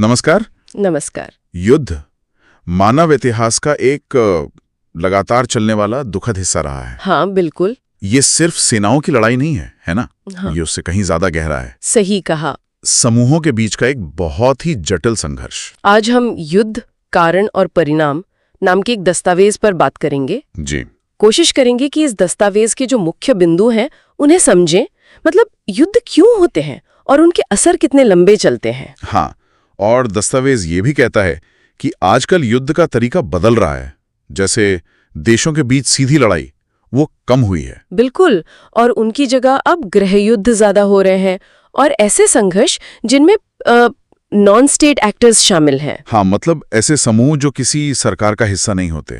नमस्कार। नमस्कार। युद्ध मानव इतिहास का एक लगातार चलने वाला दुखद हिस्सा रहा है। हाँ बिल्कुल। ये सिर्फ सेनाओं की लड़ाई नहीं है ना? हाँ। ये उससे कहीं ज्यादा गहरा है। सही कहा। समूहों के बीच का एक बहुत ही जटिल संघर्ष। आज हम युद्ध, कारण और परिणाम नाम के एक दस्तावेज पर बात करेंगे। जी। कोशिश करेंगे कि इस दस्तावेज के जो मुख्य बिंदु हैं उन्हें समझें। मतलब युद्ध क्यों होते हैं और उनके असर कितने लंबे चलते हैं। हाँ, और दस्तावेज ये भी कहता है कि आजकल युद्ध का तरीका बदल रहा है। जैसे देशों के बीच सीधी लड़ाई वो कम हुई है। बिल्कुल। और उनकी जगह अब गृह युद्ध ज्यादा हो रहे हैं और ऐसे संघर्ष जिनमें नॉन स्टेट एक्टर्स शामिल हैं। हाँ, मतलब ऐसे समूह जो किसी सरकार का हिस्सा नहीं होते,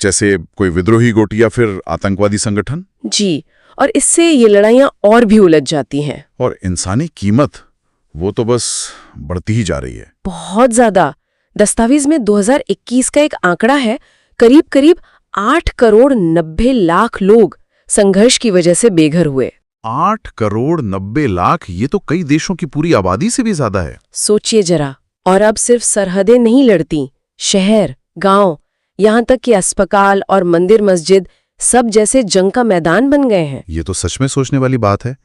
जैसे कोई विद्रोही गुट या फिर आतंकवादी संगठन। जी, और इससे ये लड़ाइयाँ और भी उलझ जाती हैं। और इंसानी कीमत वो तो बस बढ़ती ही जा रही है। बहुत ज्यादा। दस्तावेज में 2021 का एक आंकड़ा है, करीब 8 करोड़ 90 लाख लोग संघर्ष की वजह से बेघर हुए। 8 करोड़ 90 लाख, ये तो कई देशों की पूरी आबादी से भी ज्यादा है। सोचिए जरा। और अब सिर्फ सरहदें नहीं लड़ती, शहर, गांव, यहाँ तक कि अस्पताल और मंदिर मस्जिद सब जैसे जंग का मैदान बन गए हैं। ये तो सच में सोचने वाली बात है।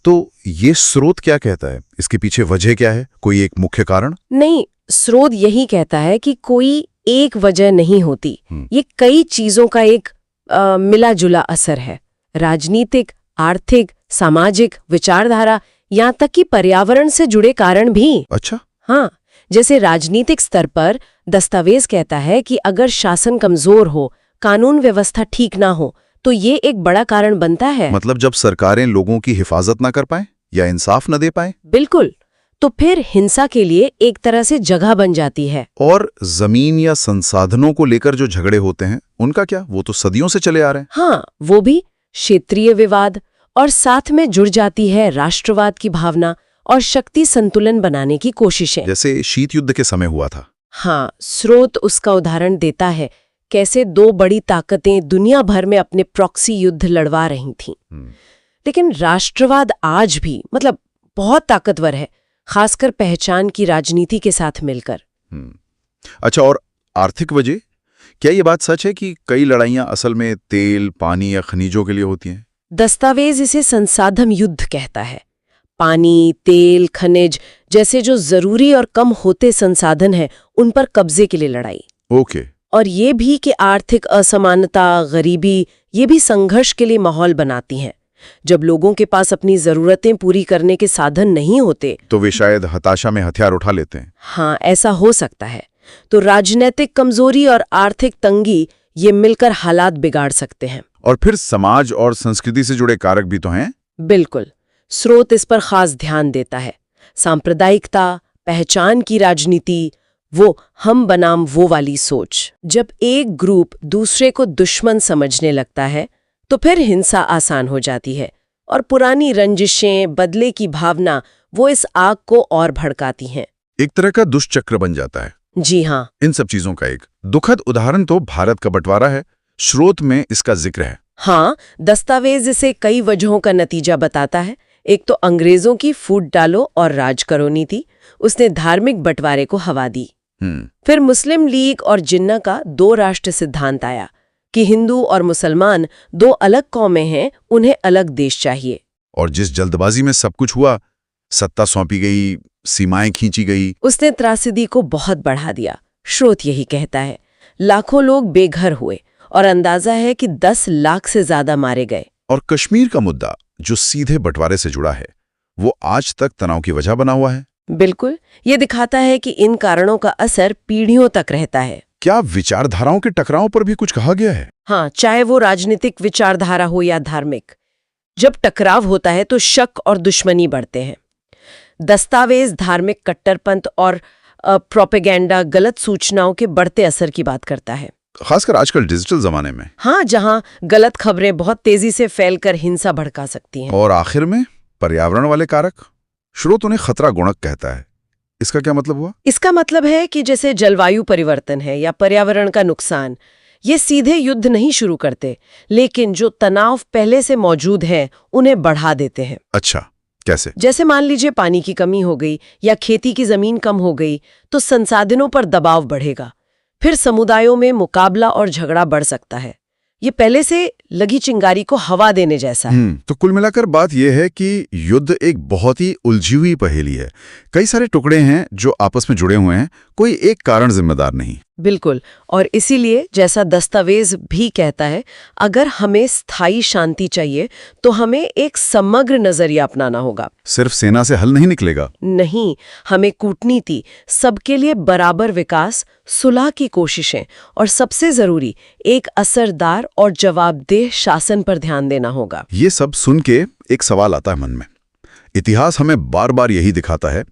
तो ये स्रोत क्या कहता है? इसके पीछे वजह क्या है? कोई एक मुख्य कारण? नहीं, स्रोत यही कहता है कि कोई एक वजह नहीं होती। ये कई चीजों का एक मिला जुला असर है। राजनीतिक, आर्थिक, सामाजिक, विचारधारा, यहाँ तक कि पर्यावरण से जुड़े कारण भी। अच्छा। हाँ, जैसे राजनीतिक स्तर पर दस्तावेज कहता है कि अगर शासन कमजोर हो, कानून व्यवस्था ठीक ना हो, तो ये एक बड़ा कारण बनता है। मतलब जब सरकारें लोगों की हिफाजत ना कर पाए या इंसाफ न दे पाए। बिल्कुल। तो फिर हिंसा के लिए एक तरह से जगह बन जाती है। और जमीन या संसाधनों को लेकर जो झगड़े होते हैं उनका क्या? वो तो सदियों से चले आ रहे हैं। हाँ, वो भी क्षेत्रीय विवाद, और साथ में जुड़ जाती है राष्ट्रवाद की भावना और शक्ति संतुलन बनाने की कोशिशें। जैसे शीत युद्ध के समय हुआ था। हाँ, स्रोत उसका उदाहरण देता है, कैसे दो बड़ी ताकतें दुनिया भर में अपने प्रॉक्सी युद्ध लड़वा रही थीं। लेकिन राष्ट्रवाद आज भी बहुत ताकतवर है, खासकर पहचान की राजनीति के साथ मिलकर। अच्छा, और आर्थिक वजह? क्या ये बात सच है कि कई लड़ाइयां असल में तेल, पानी या खनिजों के लिए होती हैं? दस्तावेज इसे संसाधन युद्ध कहता है। पानी, तेल, खनिज जैसे जो जरूरी और कम होते संसाधन हैं, उन पर कब्जे के लिए लड़ाई। ओके। और ये भी कि आर्थिक असमानता, गरीबी, ये भी संघर्ष के लिए माहौल बनाती हैं। जब लोगों के पास अपनी जरूरतें पूरी करने के साधन नहीं होते तो वे शायद हताशा में हथियार उठा लेते हैं। हाँ, ऐसा हो सकता है। तो राजनीतिक कमजोरी और आर्थिक तंगी ये मिलकर हालात बिगाड़ सकते हैं। और फिर समाज और संस्कृति से जुड़े कारक भी तो हैं। बिल्कुल। स्रोत इस पर खास ध्यान देता है। सांप्रदायिकता, पहचान की राजनीति, वो हम बनाम वो वाली सोच। जब एक ग्रुप दूसरे को दुश्मन समझने लगता है तो फिर हिंसा आसान हो जाती है, और पुरानी रंजिशें, बदले की भावना, वो इस आग को और भड़काती हैं। एक तरह का दुष्चक्र बन जाता है। जी हाँ। इन सब चीजों का एक दुखद उदाहरण तो भारत का बंटवारा है। स्रोत में इसका जिक्र है। हाँ, दस्तावेज इसे कई वजहों का नतीजा बताता है। एक तो अंग्रेजों की फूट डालो और राज करो नीति, उसने धार्मिक बंटवारे को हवा दी। फिर मुस्लिम लीग और जिन्ना का 2 राष्ट्र सिद्धांत आया कि हिंदू और मुसलमान 2 अलग कौमें हैं, उन्हें अलग देश चाहिए। और जिस जल्दबाजी में सब कुछ हुआ, सत्ता सौंपी गई, सीमाएं खींची गई, उसने त्रासदी को बहुत बढ़ा दिया। स्रोत यही कहता है, लाखों लोग बेघर हुए और अंदाजा है कि 10 लाख से ज्यादा मारे गए। और कश्मीर का मुद्दा जो सीधे बंटवारे से जुड़ा है, वो आज तक तनाव की वजह बना हुआ है। बिल्कुल। ये दिखाता है कि इन कारणों का असर पीढ़ियों तक रहता है। क्या विचारधाराओं के टकराव पर भी कुछ कहा गया है? हाँ, चाहे वो राजनीतिक विचारधारा हो या धार्मिक। जब टकराव होता है तो शक और दुश्मनी बढ़ते हैं। दस्तावेज धार्मिक कट्टरपंथ और प्रोपेगेंडा, गलत सूचनाओं के बढ़ते असर की बात करता है, खासकर आजकल डिजिटल जमाने में। हाँ, जहां गलत खबरें बहुत तेजी से फैलकर हिंसा भड़का सकती हैं। और आखिर में पर्यावरण वाले कारक। स्रोत उन्हें खतरा गुणक कहता है। इसका क्या मतलब हुआ? इसका मतलब है कि जैसे जलवायु परिवर्तन है या पर्यावरण का नुकसान, ये सीधे युद्ध नहीं शुरू करते, लेकिन जो तनाव पहले से मौजूद है उन्हें बढ़ा देते हैं। अच्छा, कैसे? जैसे मान लीजिए पानी की कमी हो गई या खेती की जमीन कम हो गई तो संसाधनों पर दबाव बढ़ेगा। फिर समुदायों में मुकाबला और झगड़ा बढ़ सकता है। ये पहले से लगी चिंगारी को हवा देने जैसा है। तो कुल मिलाकर बात यह है कि युद्ध एक बहुत ही उलझी हुई पहेली है। कई सारे टुकड़े हैं जो आपस में जुड़े हुए हैं, कोई एक कारण जिम्मेदार नहीं। बिल्कुल, और इसीलिए जैसा दस्तावेज भी कहता है, अगर हमें स्थायी शांति चाहिए तो हमें एक समग्र नजरिया अपनाना होगा। सिर्फ सेना से हल नहीं निकलेगा। नहीं, हमें कूटनीति, सबके लिए बराबर विकास, सुलह की कोशिशें और सबसे जरूरी एक असरदार और जवाबदेह शासन पर ध्यान देना होगा। ये सब सुन के एक सवाल आता है मन में। इतिहास हमें बार बार यही दिखाता है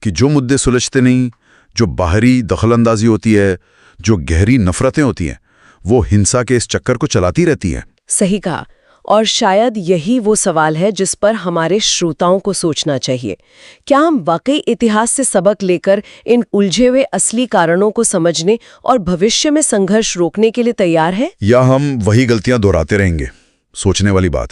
कि जो मुद्दे सुलझते नहीं, जो बाहरी दखलंदाजी होती है, जो गहरी नफरतें होती हैं, वो हिंसा के इस चक्कर को चलाती रहती हैं। सही कहा, और शायद यही वो सवाल है जिस पर हमारे श्रोताओं को सोचना चाहिए। क्या हम वाकई इतिहास से सबक लेकर इन उलझे हुए असली कारणों को समझने और भविष्य में संघर्ष रोकने के लिए तैयार हैं? या हम वही गलतियां दोहराते रहेंगे? सोचने वाली बात है।